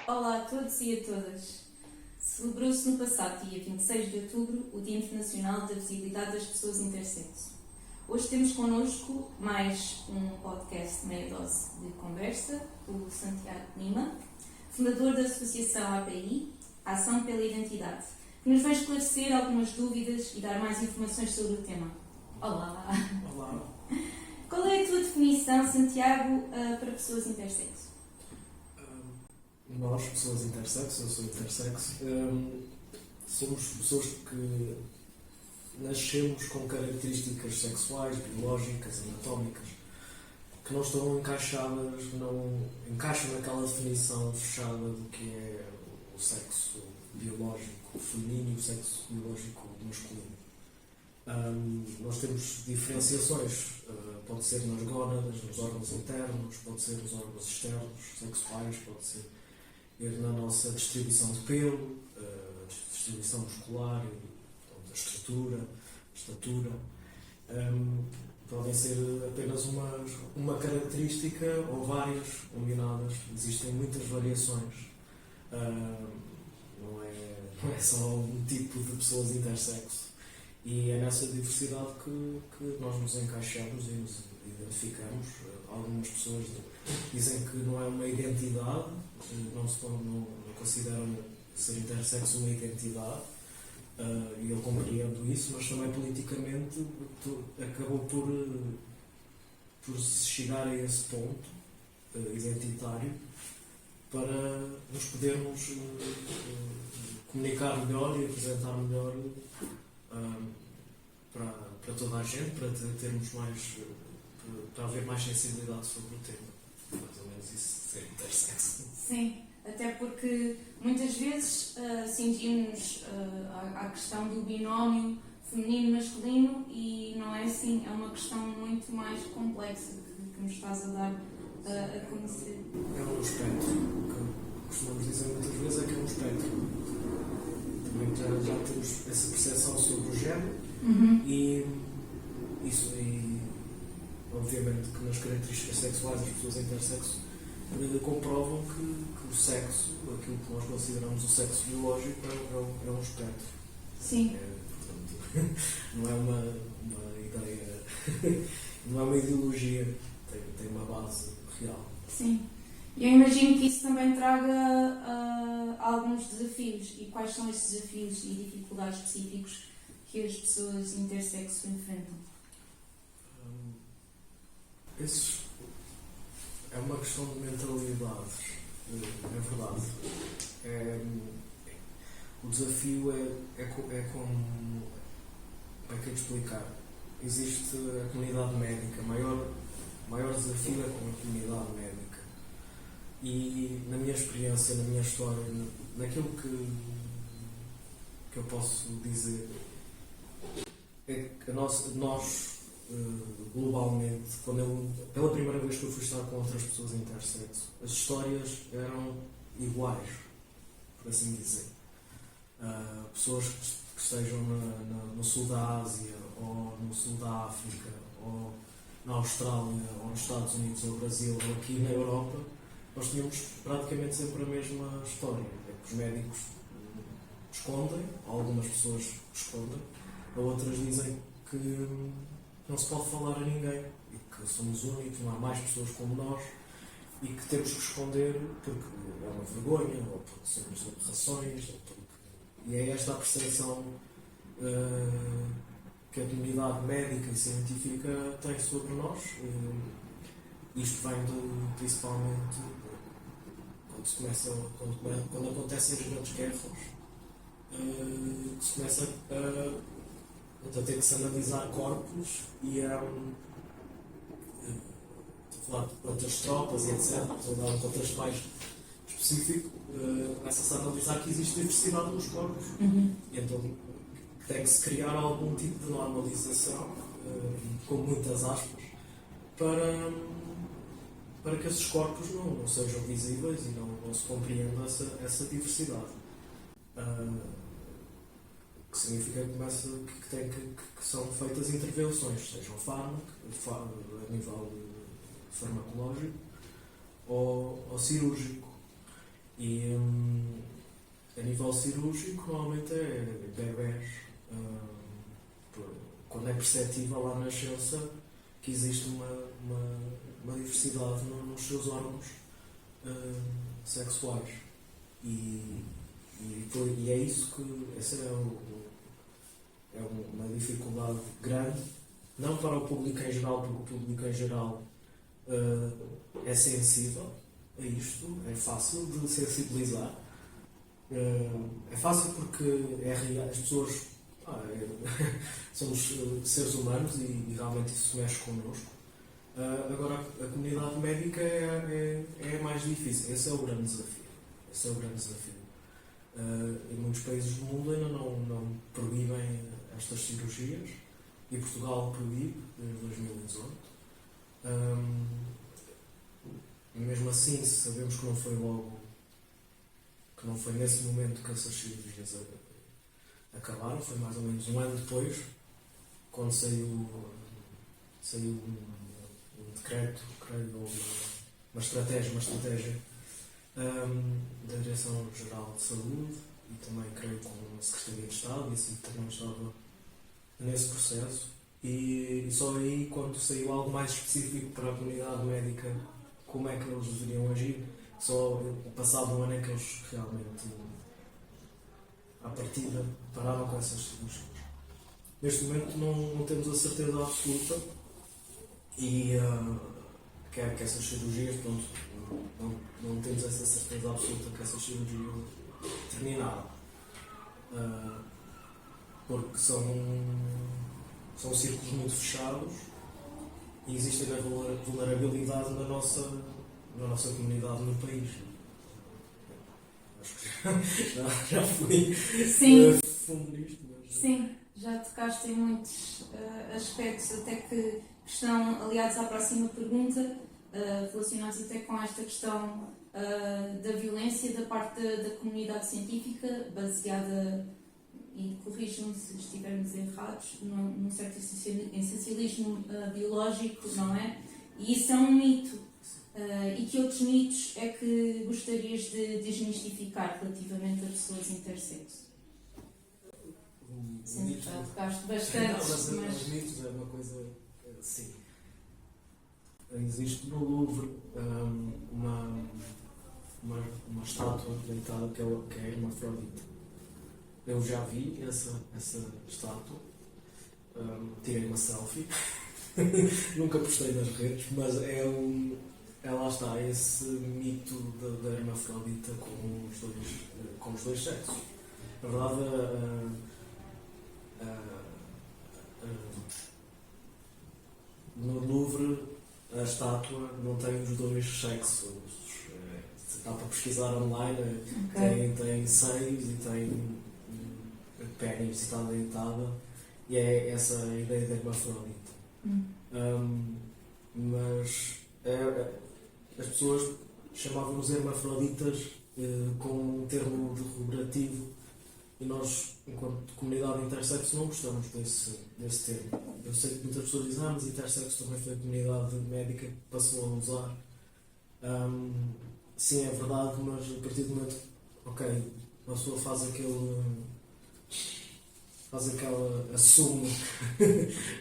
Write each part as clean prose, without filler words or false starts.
Olá a todos e a todas. Celebrou-se no passado dia 26 de outubro o Dia Internacional da Visibilidade das Pessoas Intersexo. Hoje temos connosco mais um podcast meia dose de conversa, o Santiago Lima, fundador da Associação API, Ação pela Identidade, que nos vai esclarecer algumas dúvidas e dar mais informações sobre o tema. Olá! Olá! Qual é a tua definição, Santiago, para pessoas intersexo? Nós, pessoas intersexo, eu sou intersexo, somos pessoas que nascemos com características sexuais, biológicas, anatómicas, que não estão encaixadas, não encaixam naquela definição fechada do que é o sexo biológico feminino e o sexo biológico masculino. Nós temos diferenciações, pode ser nas gónadas, nos órgãos internos, pode ser nos órgãos externos, sexuais, pode ser na nossa distribuição de pelo, distribuição muscular, a estrutura, a estatura. Podem ser apenas uma característica ou várias combinadas. Existem muitas variações. Não é só um tipo de pessoas intersexo. E é nessa diversidade que nós nos encaixamos e nos identificamos. Algumas pessoas dizem que não é uma identidade, não consideram ser intersexo uma identidade, e eu compreendo isso, mas também politicamente acabou por se chegar a esse ponto identitário para nos podermos comunicar melhor e apresentar melhor para toda a gente, para termos mais, para haver mais sensibilidade sobre o tema. Mais ou menos isso, ser intersexo. Sim, até porque muitas vezes cingimos à questão do binómio feminino-masculino e não é assim, é uma questão muito mais complexa que nos estás a dar a conhecer. É um espectro, o que costumamos dizer muitas vezes é que é um espectro. Também já temos essa percepção sobre o género e isso, e obviamente que nas características sexuais das pessoas intersexo comprovam que o sexo, aquilo que nós consideramos o sexo biológico, é um espectro. Sim. Portanto, não é uma ideia, não é uma ideologia, tem uma base real. Sim. E eu imagino que isso também traga alguns desafios. E quais são esses desafios e dificuldades específicos que as pessoas intersexo enfrentam? Esses é uma questão de mentalidades, é verdade. O desafio é como é que eu te explicar? Existe a comunidade médica, maior desafio é com a comunidade médica. E na minha experiência, na minha história, naquilo que eu posso dizer, é que nós globalmente, pela primeira vez que eu fui estar com outras pessoas intersexo, as histórias eram iguais, por assim dizer. Pessoas que estejam no sul da Ásia, ou no sul da África, ou na Austrália, ou nos Estados Unidos, ou no Brasil, ou aqui na Europa, nós tínhamos praticamente sempre a mesma história. É que os médicos escondem, algumas pessoas escondem, outras dizem que não se pode falar a ninguém e que somos únicos, não há mais pessoas como nós e que temos que esconder porque é uma vergonha, ou porque somos aberrações, e é esta a percepção que a comunidade médica e científica tem sobre nós. Isto vem principalmente quando acontecem as grandes guerras, que se começa a ter que se analisar corpos e estou a falar de outras tropas e etc. Estou a dar um contexto mais específico. Começa-se a analisar que existe diversidade nos corpos. E então tem que se criar algum tipo de normalização, com muitas aspas, para que esses corpos não sejam visíveis e não se compreenda essa diversidade. Que significa que são feitas intervenções, sejam a nível farmacológico ou cirúrgico. E a nível cirúrgico, normalmente é bebés, quando é perceptível lá na nascença que existe uma diversidade nos seus órgãos sexuais. E é isso que essa é uma dificuldade grande, não para o público em geral, porque o público em geral é sensível a isto, é fácil de sensibilizar. É fácil porque é real, as pessoas somos seres humanos e realmente isso mexe connosco. Agora a comunidade médica é mais difícil, esse é o grande desafio. Em muitos países do mundo ainda não proíbem estas cirurgias e Portugal proíbe desde 2018. Mesmo assim, sabemos que não foi nesse momento que essas cirurgias acabaram, foi mais ou menos um ano depois, quando saiu um decreto, creio, uma estratégia da Direção-Geral de Saúde e também creio com a Secretaria de Estado, e assim também estava nesse processo, e só aí, quando saiu algo mais específico para a comunidade médica, como é que eles deveriam agir, só passado um ano é que eles realmente, à partida, pararam com essas cirurgias. Neste momento não temos a certeza absoluta e quer que essas cirurgias, não temos essa certeza absoluta que essas cirurgias terminaram. Porque são círculos muito fechados e existe a vulnerabilidade na nossa comunidade no país. Acho que já fui fundo nisto. Mas... Sim, já tocaste em muitos aspectos, até que estão aliados à próxima pergunta, relacionados até com esta questão da violência da parte da comunidade científica, baseada, e corrijam-me se estivermos errados, num certo essencialismo biológico, não é? E isso é um mito. E que outros mitos é que gostarias de desmistificar relativamente a pessoas intersexo? Sim, já tocaste bastante. Mas os mitos é uma coisa. Sim. Existe no Louvre uma estátua deitada que é hermafrodita. Eu já vi essa estátua, tirei uma selfie, nunca postei nas redes, mas lá está, esse mito da hermafrodita com os dois sexos. Na verdade, no Louvre, a estátua não tem os dois sexos. Dá para pesquisar online, okay. Tem seios e tem pênis e está deitada, e é essa a ideia da hermafrodita. Mas as pessoas chamavam-nos hermafroditas com um termo derogativo, e nós, enquanto comunidade intersexo, não gostamos desse termo. Eu sei que muitas pessoas dizem, mas intersexo também foi a comunidade médica que passou a usar. Sim, é verdade, mas a partir do momento, ok, a pessoa assume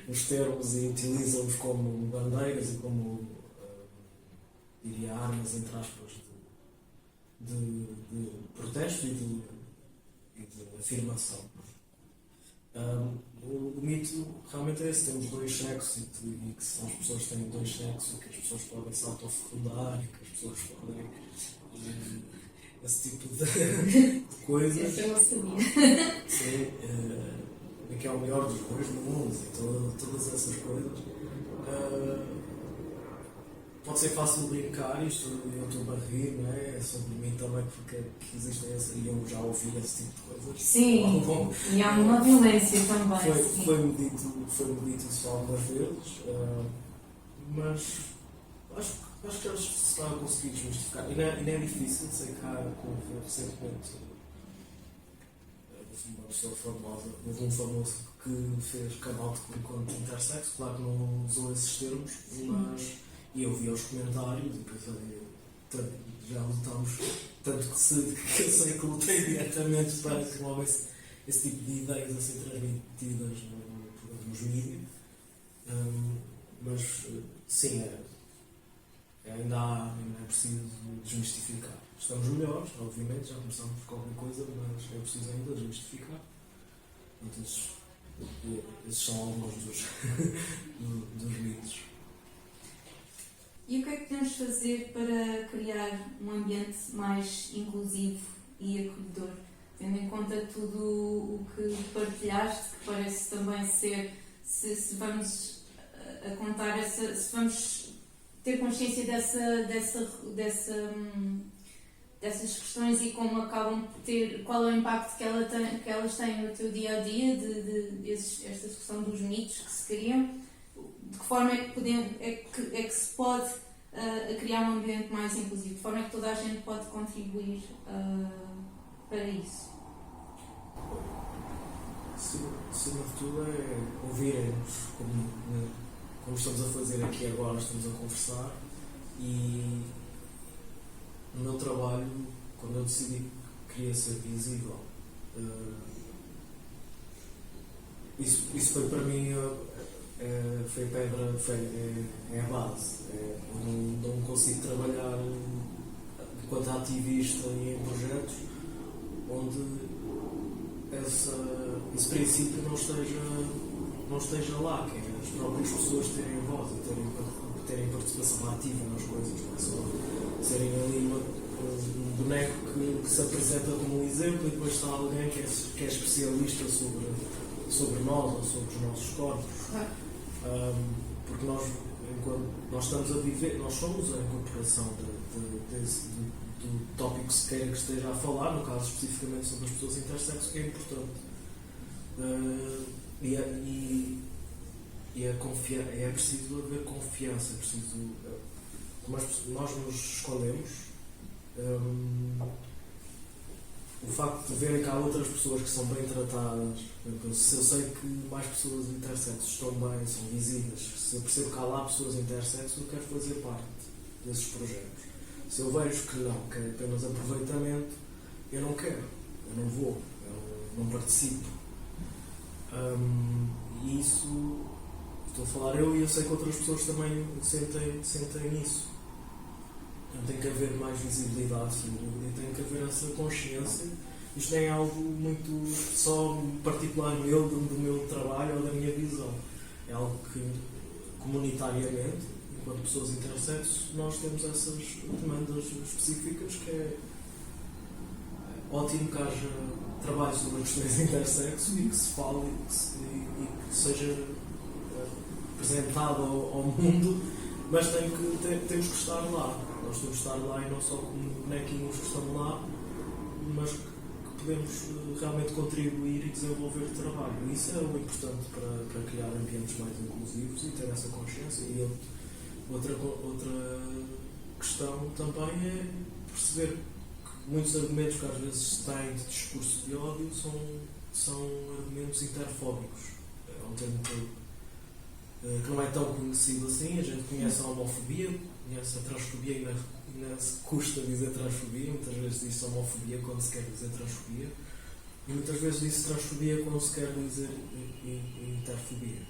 os termos e utiliza-os como bandeiras e como, diria, armas, entre aspas, de protesto e de afirmação. O mito realmente é esse, temos dois sexos e que as pessoas têm dois sexos, que as pessoas podem se autofecundar e que as pessoas podem esse tipo de coisas. Essa eu não sabia. Sim, que é o melhor dos dois mundos e todas essas coisas. Pode ser fácil brincar, isto eu estou a rir, não é? É sobre mim também, porque existem e eu já ouvi esse tipo de coisas. Sim, e há uma violência também. Foi-me dito isso algumas vezes, mas acho que eles se estão a conseguir desmistificar. E não é difícil, sei que como recentemente uma pessoa famosa, houve um famoso que fez canal de conto intersexo, claro que não usou esses termos, mas. E eu vi os comentários e pensei, já lutámos, tanto que eu sei que lutei diretamente para que não houvesse esse tipo de ideias assim transmitidas nos mídias. Mas sim, ainda é preciso desmistificar. Estamos melhores, obviamente, já começamos com alguma coisa, mas é preciso ainda desmistificar. Então, esses são alguns dos mitos. E o que é que podemos fazer para criar um ambiente mais inclusivo e acolhedor? Tendo em conta tudo o que partilhaste, que parece também ser, se vamos a contar, se vamos ter consciência dessas questões e como acabam por ter, qual é o impacto que elas têm no teu dia a dia, esta discussão dos mitos que se criam, de que forma é que se pode criar um ambiente mais inclusivo, de forma é que toda a gente pode contribuir para isso? Acima de tudo é ouvirem-nos, como estamos a fazer aqui agora, estamos a conversar, e no meu trabalho, quando eu decidi que queria ser visível, isso foi para mim, foi a pedra, é a base. Eu não consigo trabalhar enquanto ativista e em projetos onde esse princípio não esteja lá, que é as próprias pessoas terem voz e terem participação ativa nas coisas, não é só serem ali um boneco que se apresenta como um exemplo e depois está alguém que é especialista sobre nós ou sobre os nossos corpos. Porque nós estamos a viver, nós somos a incorporação do tópico que se queira que esteja a falar, no caso especificamente sobre as pessoas intersexo, que é importante. É preciso haver confiança, é preciso. Nós nos escondemos. O facto de verem que há outras pessoas que são bem tratadas, se eu sei que mais pessoas intersexos estão bem, são visíveis, se eu percebo que há lá pessoas intersexos, eu quero fazer parte desses projetos. Se eu vejo que é apenas aproveitamento, eu não quero, eu não vou, eu não participo. E isso, estou a falar eu sei que outras pessoas também sentem isso. Então tem que haver mais visibilidade, sem dúvida, e tem que haver essa consciência. Isto nem é algo muito só particular do meu trabalho ou da minha visão. É algo que, comunitariamente, enquanto pessoas intersexos, nós temos essas demandas específicas, que é ótimo que haja trabalho sobre as questões intersexo e que se fale e que seja apresentado ao mundo, mas temos que estar lá. Nós temos que estar lá e não só como bonequinhos que estão lá, mas que podemos realmente contribuir e desenvolver trabalho. Isso é o importante para criar ambientes mais inclusivos e ter essa consciência. E outra questão também é perceber que muitos argumentos que às vezes têm de discurso de ódio são argumentos interfóbicos. É um termo que não é tão conhecido assim. A gente conhece a homofobia, conhece a transfobia e ainda se custa dizer transfobia. Muitas vezes diz-se homofobia quando se quer dizer transfobia, e muitas vezes diz-se transfobia quando se quer dizer interfobia.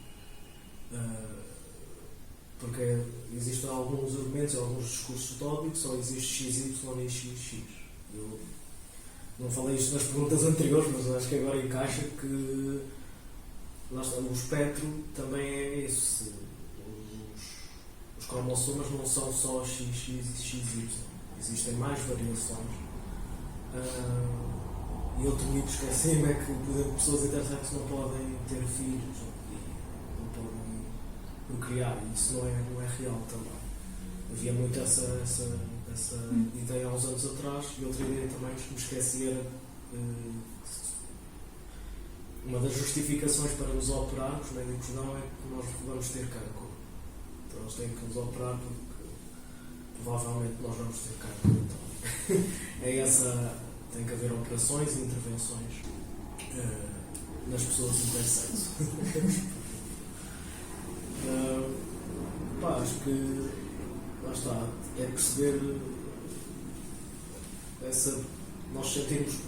Porque existem alguns argumentos, alguns discursos de ódio que só existe XY e XX. Eu não falei isto nas perguntas anteriores, mas acho que agora encaixa que o espectro também é isso. Os cromossomas não são só XX e XY. Existem mais variações. E outro mito esqueci-me é que, por exemplo, pessoas intersexos não podem ter filhos e não podem procriar. Isso não é real também. Havia muito essa ideia há uns anos atrás, e outra ideia também que me esqueci era uma das justificações para nos operar, os médicos não, é que nós vamos ter cancro. Então eles têm que nos operar porque provavelmente nós vamos ter cancro. Então, tem que haver operações e intervenções nas pessoas intersexo. Acho que lá está, é perceber nós sentimos que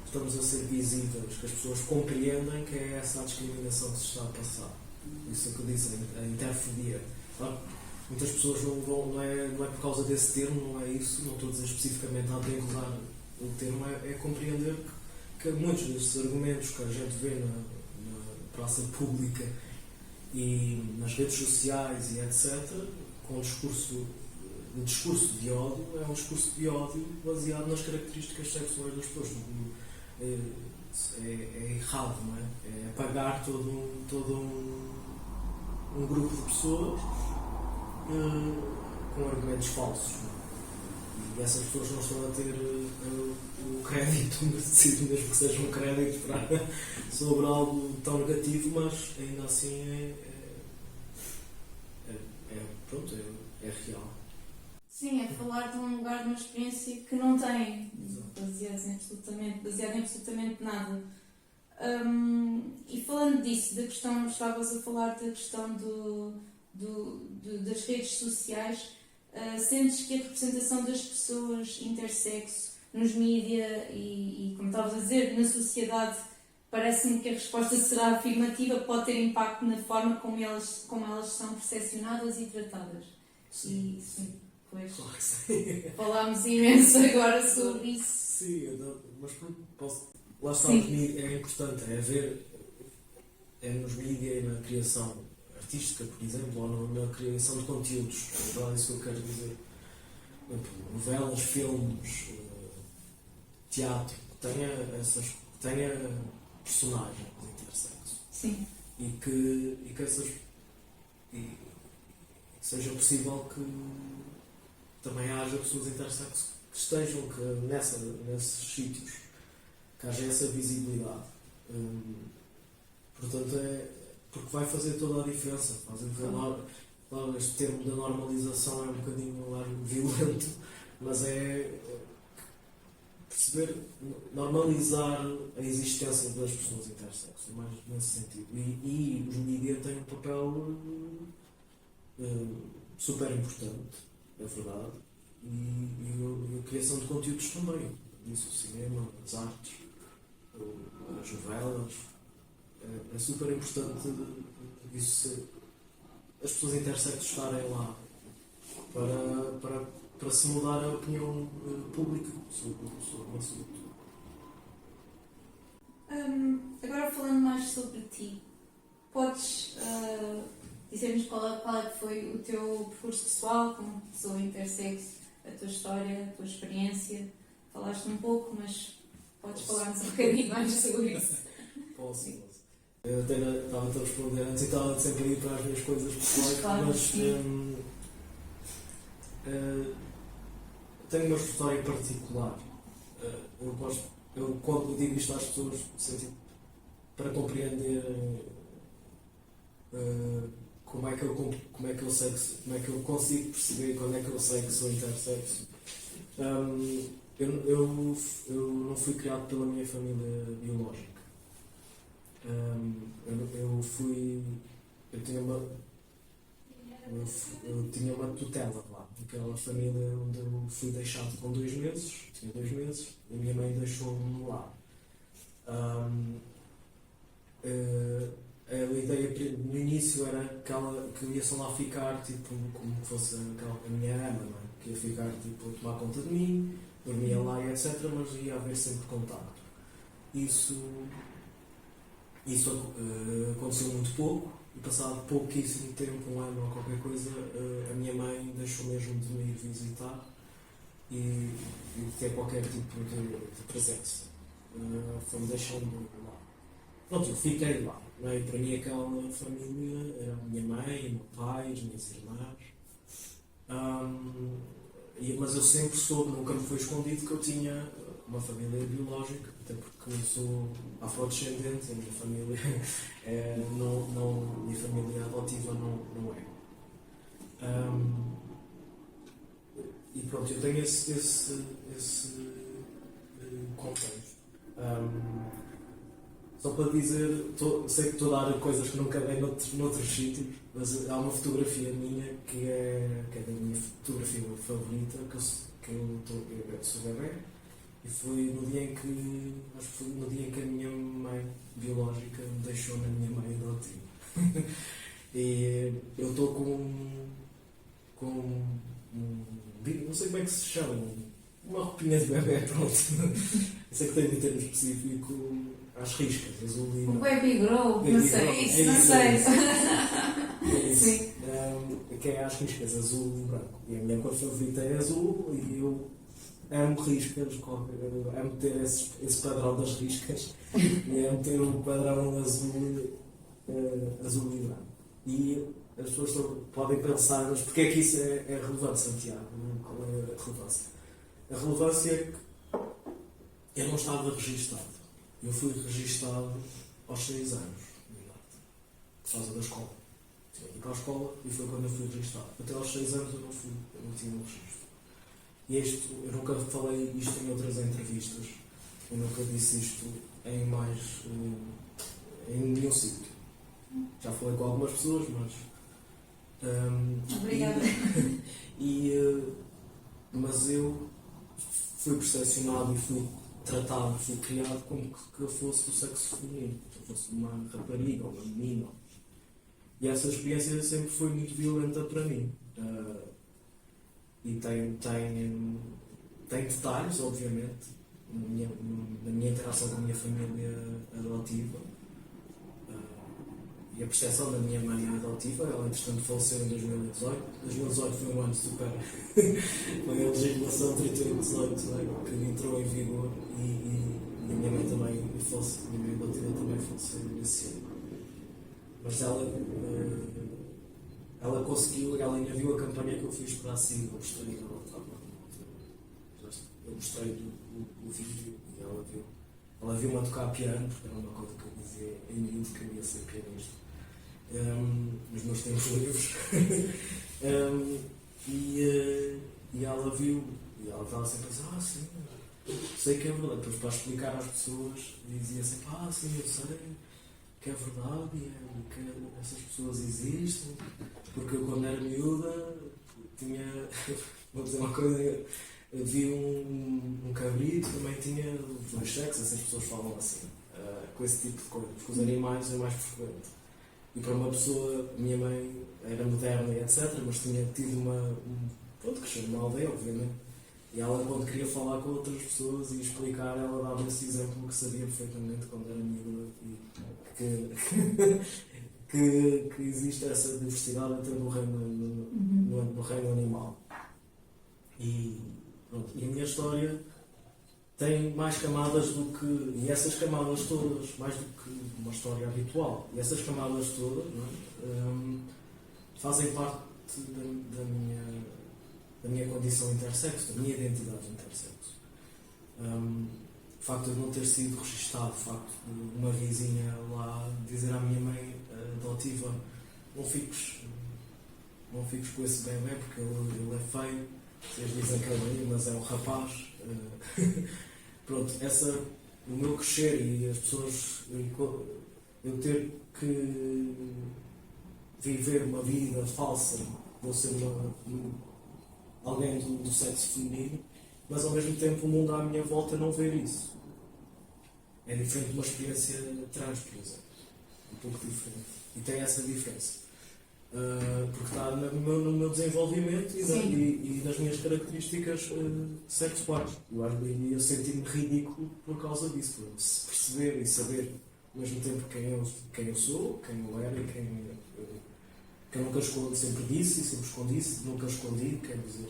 estamos a ser visíveis, que as pessoas compreendem que é essa a discriminação que se está a passar. Isso é o que eu disse, a interfodia. Muitas pessoas não é por causa desse termo, não é isso, não estou a dizer especificamente a usar o termo, é compreender que muitos destes argumentos que a gente vê na praça pública e nas redes sociais e etc., com um discurso de ódio, é um discurso de ódio baseado nas características sexuais das pessoas. É errado, não é? É apagar todo um grupo de pessoas com argumentos falsos. Não é? E essas pessoas não estão a ter o crédito merecido, mesmo que seja um crédito sobre algo tão negativo, mas ainda assim pronto, é real. Sim, é falar de um lugar, de uma experiência que não tem, baseado em absolutamente nada. E falando disso, da questão, estavas a falar da questão das redes sociais, sentes que a representação das pessoas intersexo nos mídia e, como estavas a dizer, na sociedade, parece-me que a resposta será afirmativa, pode ter impacto na forma como elas são percepcionadas e tratadas. Sim. E, sim. Pois, Claro que sim. falámos imenso agora sobre isso. Sim, mas lá está, Sim. É importante, é ver nos mídias e na criação artística, por exemplo, ou na criação de conteúdos. É isso que eu quero dizer. Novelas, filmes, teatro, tenha personagens intersexo. Sim. E que seja possível que também haja pessoas intersexo que estejam nesses sítios, que haja essa visibilidade. Portanto, porque vai fazer toda a diferença. Claro, este termo da normalização é um bocadinho violento, mas é perceber, normalizar a existência das pessoas intersexo, mais nesse sentido. E os mídias têm um papel super importante, é verdade, e a criação de conteúdos também, isso, o cinema, as artes, as novelas, é super importante isso, as pessoas intersexos estarem lá para se mudar a opinião pública sobre o assunto. Agora falando mais sobre ti, podes dizer-nos qual é que foi o teu percurso pessoal como pessoa intersexo, a tua história, a tua experiência? Falaste um pouco, mas podes falar-nos um bocadinho mais sobre isso. Posso. Eu até estava a responder antes e estava sempre a ir para as minhas coisas pessoais, Claro, mas tenho uma história particular. Eu quando digo isto às pessoas, para compreender como é que eu consigo perceber quando é que eu sei que sou intersexo. Eu não fui criado pela minha família biológica. Eu tinha uma tutela lá, naquela família onde eu fui deixado com 2 meses, tinha 2 meses, e a minha mãe deixou-me lá. A ideia no início era que eu ia só lá ficar, tipo, como fosse a minha ama, não é? Que ia ficar, tipo, a tomar conta de mim, dormia lá e etc, mas ia haver sempre contacto. Isso aconteceu muito pouco, e passado pouquíssimo tempo, 1 ano ou qualquer coisa, a minha mãe deixou mesmo de me ir visitar e de ter qualquer tipo de presença. Foi-me deixando lá. Pronto, eu fiquei lá. Não é? Para mim aquela família era a minha mãe, o meu pai, as minhas irmãs. Mas eu sempre soube, nunca me foi escondido, que eu tinha uma família biológica, até porque eu sou afrodescendente, a minha família minha família adotiva não é. E pronto, eu tenho esse contexto. Só para dizer, sei que estou a dar coisas que nunca dei noutros sítios, mas há uma fotografia minha que é da minha fotografia favorita, eu sou bebê, e foi no dia em que, acho que foi no dia em que a minha mãe biológica me deixou na minha mãe adotiva. E eu estou não sei como é que se chama, uma roupinha de bebê, pronto. Eu sei que tem um termo específico, às riscas, azul e O branco. Baby Grow, não sei, isso, não sei. É isso. Sim. Que é às riscas, azul e branco. E a minha cor favorita é azul e eu amo riscas, amo ter esse padrão das riscas e amo ter o padrão azul e branco. E as pessoas podem pensar, mas porquê é que isso é relevante, Santiago? Qual é a relevância? A relevância é que eu não estava registado. Eu fui registado aos 6 anos de idade, por causa da escola. Tinha que ir para a escola e foi quando eu fui registado. Até aos 6 anos eu não tinha um registro. E eu nunca falei isto em outras entrevistas, eu nunca disse isto em nenhum sítio. Já falei com algumas pessoas, mas. Obrigada. Mas eu fui percepcionado e fui tratado, fui criado como que eu fosse do sexo feminino, que eu fosse uma rapariga ou uma menina. E essa experiência sempre foi muito violenta para mim. E tem detalhes, obviamente, na minha interação com a minha família adotiva. E a percepção da minha mãe adotiva, ela entretanto faleceu em 2018. 2018 foi um ano super. Foi a legislação 3818 que entrou em vigor e a minha mãe também faleceu, a minha mãe adotiva também faleceu nesse ano. Mas ela conseguiu, ela ainda viu a campanha que eu fiz para a CID, eu mostrei dela, eu mostrei o vídeo e ela viu-me a tocar piano, porque era uma coisa que eu dizia em miúdo que eu ia ser pianista. Nos meus tempos livres. E ela viu, e ela estava sempre a dizer, sim, sei que é verdade. Depois para explicar às pessoas, dizia sempre, sim, eu sei que é verdade e que essas pessoas existem, porque eu quando era miúda tinha, vou dizer uma coisa, vi um cabrito, também tinha os 2 sexos, essas pessoas falam assim, com esse tipo de coisa, porque os animais é mais frequente. E para uma pessoa, minha mãe era moderna e etc., mas tinha tido pronto, cresceu numa aldeia, obviamente. E ela, quando queria falar com outras pessoas e explicar, ela dava esse exemplo que sabia perfeitamente quando era miúda e que existe essa diversidade até no reino animal. E a minha história tem mais camadas e essas camadas todas, mais do que uma história habitual, e essas camadas todas, não é, fazem parte da minha condição intersexo, da minha identidade intersexo. O facto de eu não ter sido registado, o facto de uma vizinha lá dizer à minha mãe adotiva, não fiques com esse bebê porque ele é feio, vocês dizem que ele é, mas é um rapaz. Pronto, o meu crescer e as pessoas, eu ter que viver uma vida falsa, vou ser alguém do sexo feminino, mas ao mesmo tempo o mundo à minha volta não ver isso. É diferente de uma experiência trans, por exemplo. Um pouco diferente. E tem essa diferença. Porque está no meu desenvolvimento e nas minhas características sexuais. Eu senti-me ridículo por causa disso, por perceber e saber ao mesmo tempo quem eu sou, quem eu era e que eu nunca escondi, sempre disse e sempre escondi, nunca escondi, quer dizer,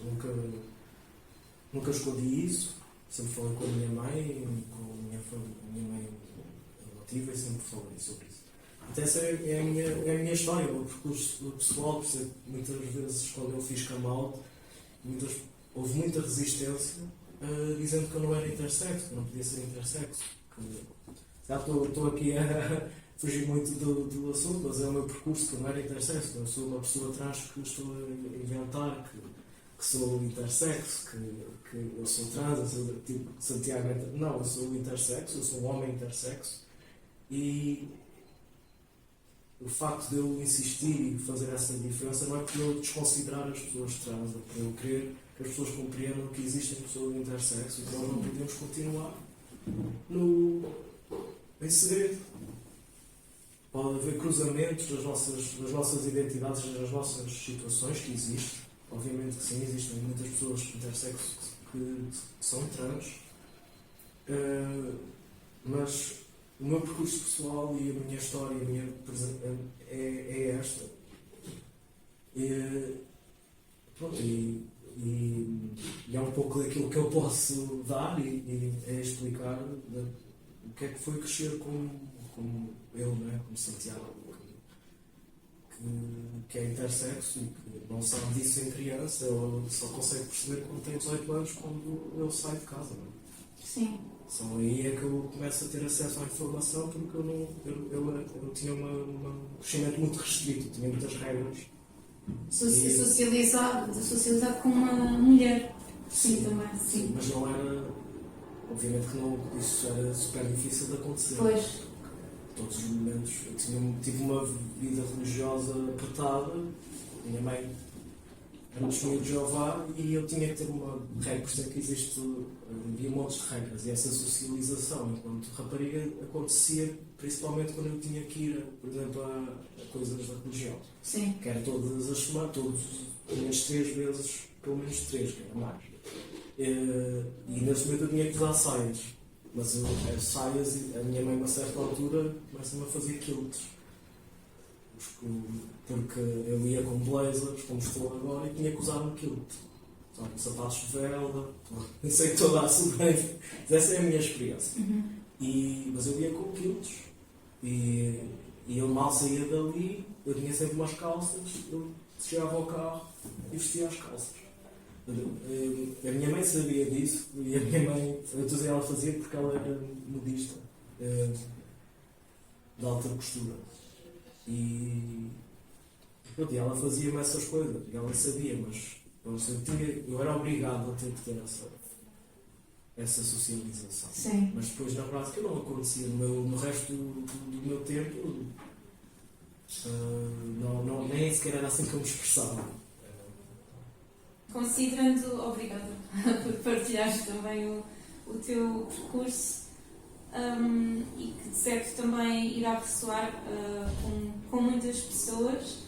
nunca escondi isso, sempre falei com a minha mãe, com a minha mãe adotiva e sempre falei sobre isso. Então essa é a minha história, o meu percurso pessoal, por isso muitas vezes quando eu fiz come out, houve muita resistência dizendo que eu não era intersexo, que eu não podia ser intersexo. Já estou aqui a fugir muito do assunto, mas é o meu percurso, que eu não era intersexo, eu sou uma pessoa trans que estou a inventar, que sou intersexo, que eu sou trans, eu sou tipo Santiago. Não, eu sou intersexo, eu sou um homem intersexo. E o facto de eu insistir e fazer essa diferença não é por eu desconsiderar as pessoas trans, é por eu querer que as pessoas compreendam que existem pessoas intersexo e que nós não podemos continuar em segredo. Pode haver cruzamentos das nossas identidades, das nossas situações, que existem. Obviamente que sim, existem muitas pessoas intersexo que são trans, mas o meu percurso pessoal e a minha história é esta. E é um pouco daquilo que eu posso dar e é explicar o que é que foi crescer como eu, não é? Como Santiago, que é intersexo e que não sabe disso em criança, ou só consegue perceber quando tem 18 anos, quando eu saio de casa. Não é? Sim. Só aí é que eu começo a ter acesso à informação, porque eu tinha um crescimento muito restrito, tinha muitas regras. Socializado com uma mulher. Sim, também. Sim. Mas não era. Obviamente que não, isso era super difícil de acontecer. Pois. Todos os momentos. Eu tive uma vida religiosa apertada. Minha mãe era testemunha de Jeová e eu tinha que ter uma regra, por isso é que havia montes de regras. E essa socialização enquanto rapariga acontecia principalmente quando eu tinha que ir, por exemplo, a coisas da religião. Sim. Que era todas as semanas, pelo menos 3 vezes, pelo menos 3, que era mais. E nesse momento eu tinha que usar saias. Mas as saias, a minha mãe, a uma certa altura, começa-me a fazer quilts. Porque eu ia com blazers, como estou agora, e tinha que usar um kilt. Sabe, sapatos de vela, não sei toda a sobrevivência. Essa é a minha experiência. Mas eu ia com kilts. E eu mal saía dali, eu tinha sempre umas calças, eu chegava ao carro e vestia as calças. A minha mãe sabia disso, e a minha mãe, ela fazia porque ela era modista, de alta costura. E ela fazia-me essas coisas, e ela sabia, mas eu era obrigado a ter que ter essa socialização. Sim. Mas depois na prática não acontecia. No resto do meu tempo, nem sequer era assim que eu me expressava. Considerando, obrigada por partilhares também o teu percurso e que de certo também irá ressoar com muitas pessoas,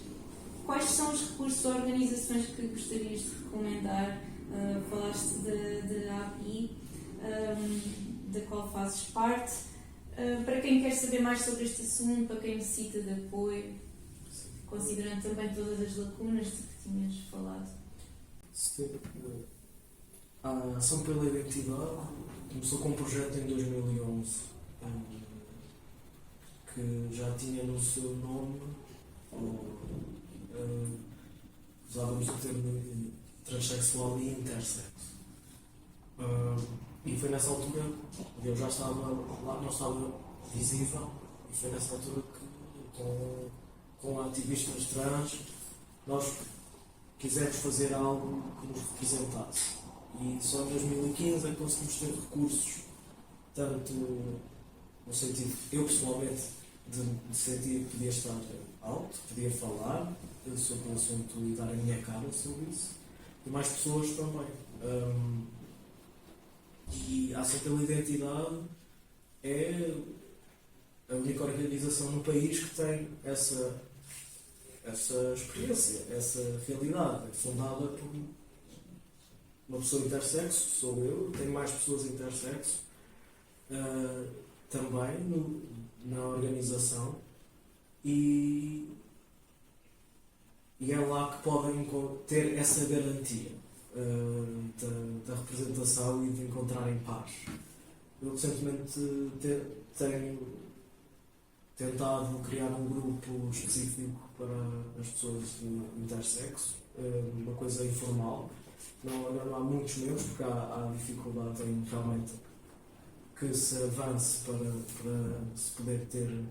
quais são os recursos ou organizações que gostarias de recomendar? Falaste da API, da qual fazes parte, para quem quer saber mais sobre este assunto, para quem necessita de apoio, considerando também todas as lacunas de que tinhas falado. A Ação pela Identidade começou com um projeto em 2011 que já tinha no seu nome, usávamos o termo transexual e intersexo. E foi nessa altura, eu já estava lá, não estava visível, e foi nessa altura que, com ativistas trans, nós quisemos fazer algo que nos representasse. E só em 2015 é que conseguimos ter recursos, tanto no sentido, eu pessoalmente, de sentir que podia estar alto, podia falar sobre o assunto e dar a minha cara sobre isso, e mais pessoas também. E a Ação pela Identidade é a única organização no país que tem essa experiência, essa realidade. É fundada por uma pessoa intersexo, sou eu, tenho mais pessoas intersexo também na organização e é lá que podem ter essa garantia da representação e de encontrarem paz. Eu recentemente tenho tentado criar um grupo específico para as pessoas intersexo, uma coisa informal. Não há muitos membros, porque há dificuldade em realmente que se avance para se poder ter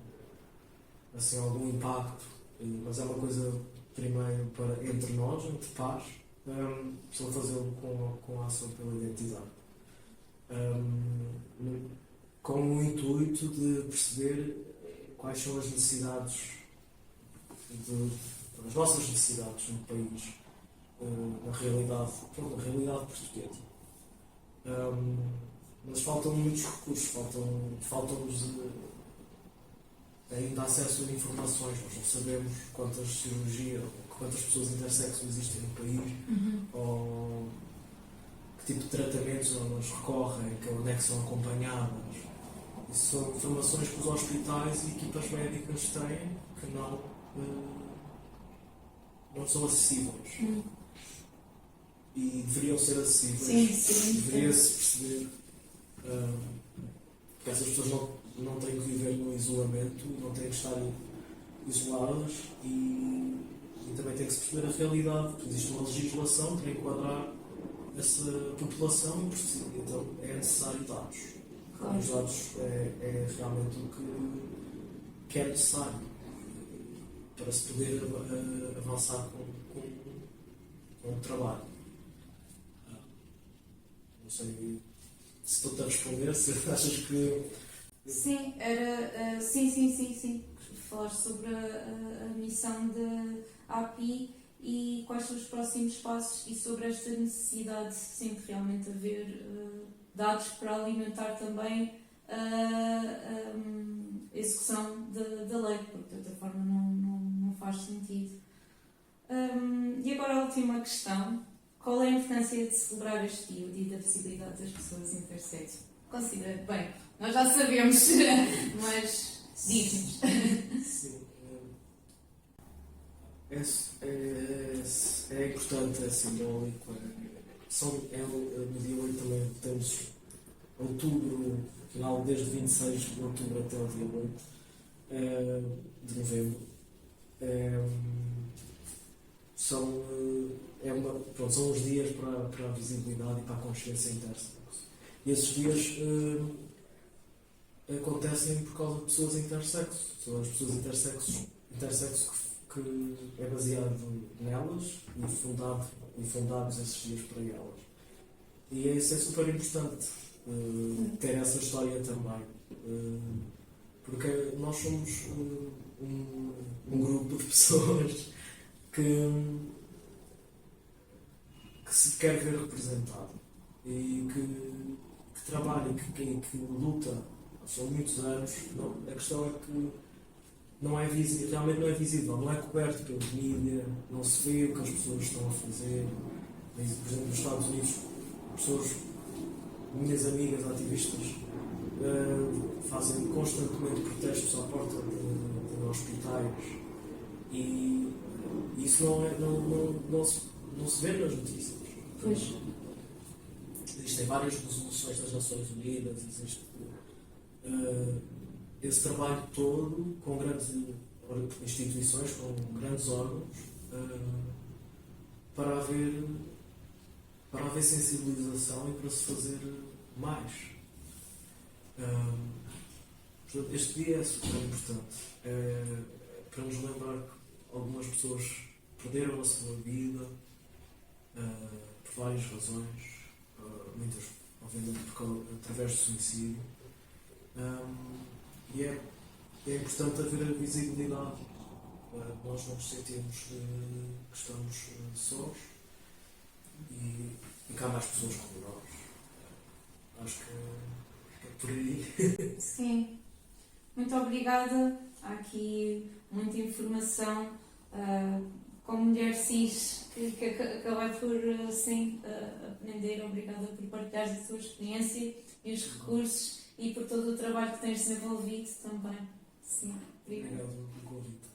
assim, algum impacto, mas é uma coisa primeiro entre nós, entre paz. Estou a fazê-lo com a Ação pela Identidade, com o intuito de perceber quais são as necessidades, as nossas necessidades no país, na realidade portuguesa. Mas faltam muitos recursos, faltam-nos ainda acesso a informações. Nós não sabemos quantas cirurgias, quantas pessoas intersexo existem no país, ou que tipo de tratamentos elas recorrem, onde é que são acompanhadas. Isso são informações que os hospitais e equipas médicas têm que não são acessíveis. E deveriam ser acessíveis. Sim. Deveria-se perceber que essas pessoas não têm que viver no isolamento, não têm que estar isoladas e também tem que se perceber a realidade. Existe uma legislação para enquadrar essa população e então é necessário dados. Claro. Os dados é realmente o que é necessário para se poder avançar com o trabalho. Não sei se estou-te a responder, se achas que... Sim, era... sim. Falaste sobre a missão da API e quais são os próximos passos e sobre esta necessidade, sim, de realmente haver dados para alimentar também a execução da lei, porque de outra forma não faz sentido. E agora a última questão. Qual é a importância de celebrar este dia, o Dia da Visibilidade das Pessoas Intersexo? Considero, bem, nós já sabemos, mas diz-nos. Sim. É importante, é simbólico. No dia 8 também temos outubro, final desde 26 de outubro até o dia 8 de novembro. São os dias para a visibilidade e para a consciência intersexo. E esses dias acontecem por causa de pessoas intersexo. São as pessoas intersexo que é baseado nelas e fundados esses dias para elas. E isso é super importante, ter essa história também. Porque nós somos um grupo de pessoas que se quer ver representado e que trabalha e que luta. São muitos anos. A questão é que realmente não é visível, não é coberto pela mídia, não se vê o que as pessoas estão a fazer. Por exemplo, nos Estados Unidos, minhas amigas ativistas, fazem constantemente protestos à porta de hospitais e isso não se vê nas notícias. Pois. Existem várias resoluções das Nações Unidas, existe esse trabalho todo com grandes instituições, com grandes órgãos, para haver sensibilização e para se fazer mais. Portanto, este dia é super importante, para nos lembrar que algumas pessoas perderam a sua vida por várias razões, muitas obviamente através do suicídio, e é importante haver a visibilidade. Nós não nos sentimos que estamos sós e que há mais pessoas como nós. Acho que é por aí. Sim, muito obrigada. Há aqui muita informação. Como mulher cis que acabei por aprender, obrigada por partilhar a sua experiência e os recursos e por todo o trabalho que tens desenvolvido também. Sim, obrigada. Obrigado pelo convite.